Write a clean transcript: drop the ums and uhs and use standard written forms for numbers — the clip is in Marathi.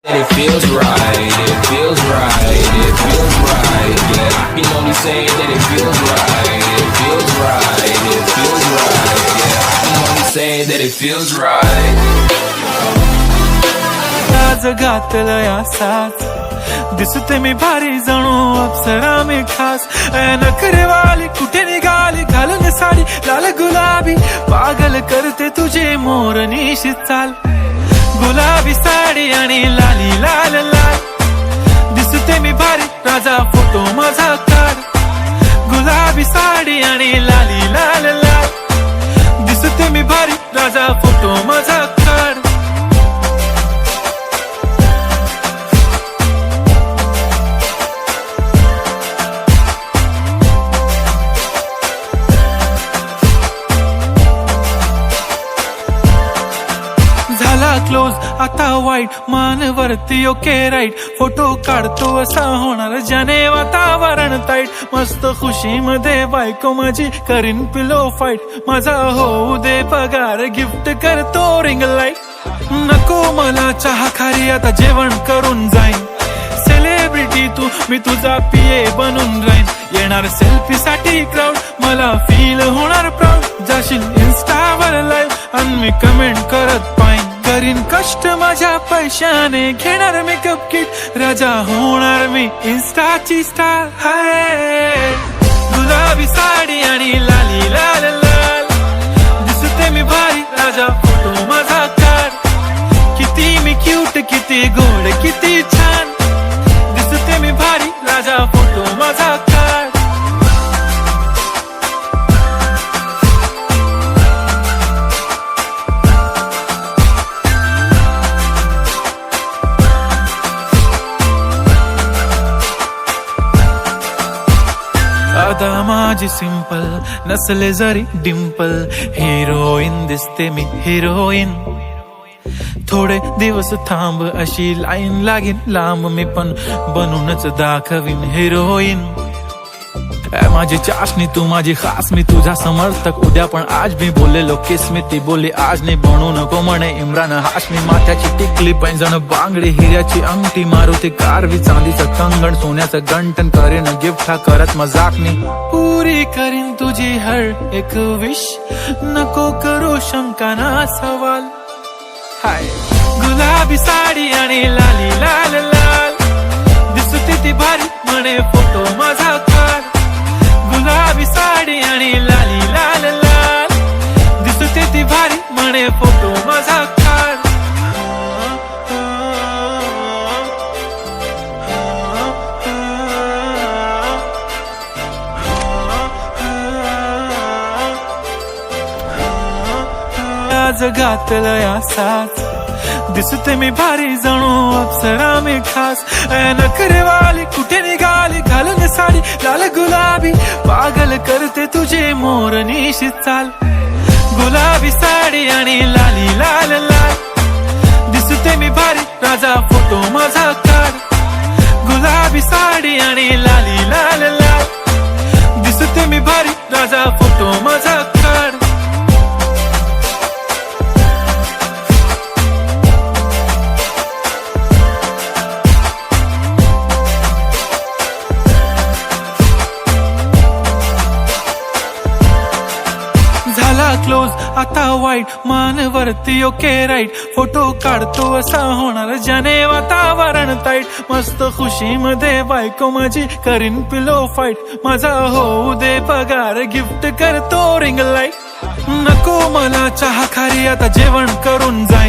It feels right, it feels right, it feels right. Yeah, I can only say that it feels right, it feels right, it feels right. Yeah, I can only say that it feels right. आज घातलंय असाच दिसते मी भारी जणू अप्सरा मी खास नखरेवाली कुठे निघाली घालून साडी लाल गुलाबी पागल करते तुझे मोरनीशी चाल गुलाबी साडी आणि लाली लाल लाल दिसते मी भारी राजा फोटो माझा काढ गुलाबी साडी आणि लाली लाल लाल दिसते मी भारी राजा फोटो माझा काढ झाला क्लोज आता वाईट मानवरती ओके राईट फोटो काढतो असा होणार ज्याने वातावरण ताईट मस्त खुशी मध्ये बायको माझी करीन पिलो फाईट माझा होऊ दे पगार गिफ्ट करतो रिंग लाईट नको मला चहा खारी आता जेवण करून जाईन सेलिब्रिटी तू मी तुझा पीए बनून राहीन येणार सेल्फी साठी क्राऊड मला फील होणार प्राऊड जाशील इन्स्टावर लाईव्ह आणि मी कमेंट करत पाहिन करीन कष्ट माझ्या पैशाने घेणार मेकअप किट राजा होणार मी इन्स्टाची स्टार हाय गुलाबी साडी आणि लाली लाल लाल दिसते मी भारी राजा फोटो माझा काढ किती मी क्यूट किती गोड किती छान दिसते मी भारी राजा फोटो माझा काढ आता माझी सिंपल नसले जरी डिंपल हिरोईन दिसते मी हिरोईन थोडे दिवस थांब अशी लाईन लागेल लांब मी पण बनूनच दाखवीन हिरोईन माझी चाशनी तू माझी खास मी तुझा समर्थक उद्या पण आज मी बोललेलो किस मी ती बोलली आज नाही बनू नको म्हणे इम्रान हाशमी माथ्याची टिकली पैंजण बांगडी हिऱ्याची अंगठी मारुती कारवी चांदीचं कंगण सोन्याचं गंटन करेन गिफ्ट हा करत मजाक मी पुरी करीन तुझी हर एक विश नको करू शंका ना सवाल हाय गुलाबी साडी आणि लाली लाल लाल दिसते ती भारी म्हणे फोटो माझा काढ गुलाबी साडी आणि लाली लाल लाल दिसते ती भारी म्हणे फोटो माझा काढ आज घातलंय असाच दिसते मी भारी जणू अप्सरा मी खास नखरेवाली कुठे निघाली घालून साडी लाल गुलाबी पागल करते तुझे मोरनीशी चाल गुलाबी साडी आणि लाली लाल लाल दिसते मी भारी राजा फोटो माझा काढ गुलाबी साडी आणि लाली लाल लाल दिसते मी भारी राजा फोटो माझा काढ झाला क्लोज आता वाईट मानवरती ओके राईट फोटो काढतो असा होणार ज्याने वातावरण ताईट मस्त खुशी मध्ये बायको माझी करीन पिलो फाईट माझा होऊ दे पगार गिफ्ट करतो रिंग लाईट नको मला चहा खारी आता जेवण करून जाईन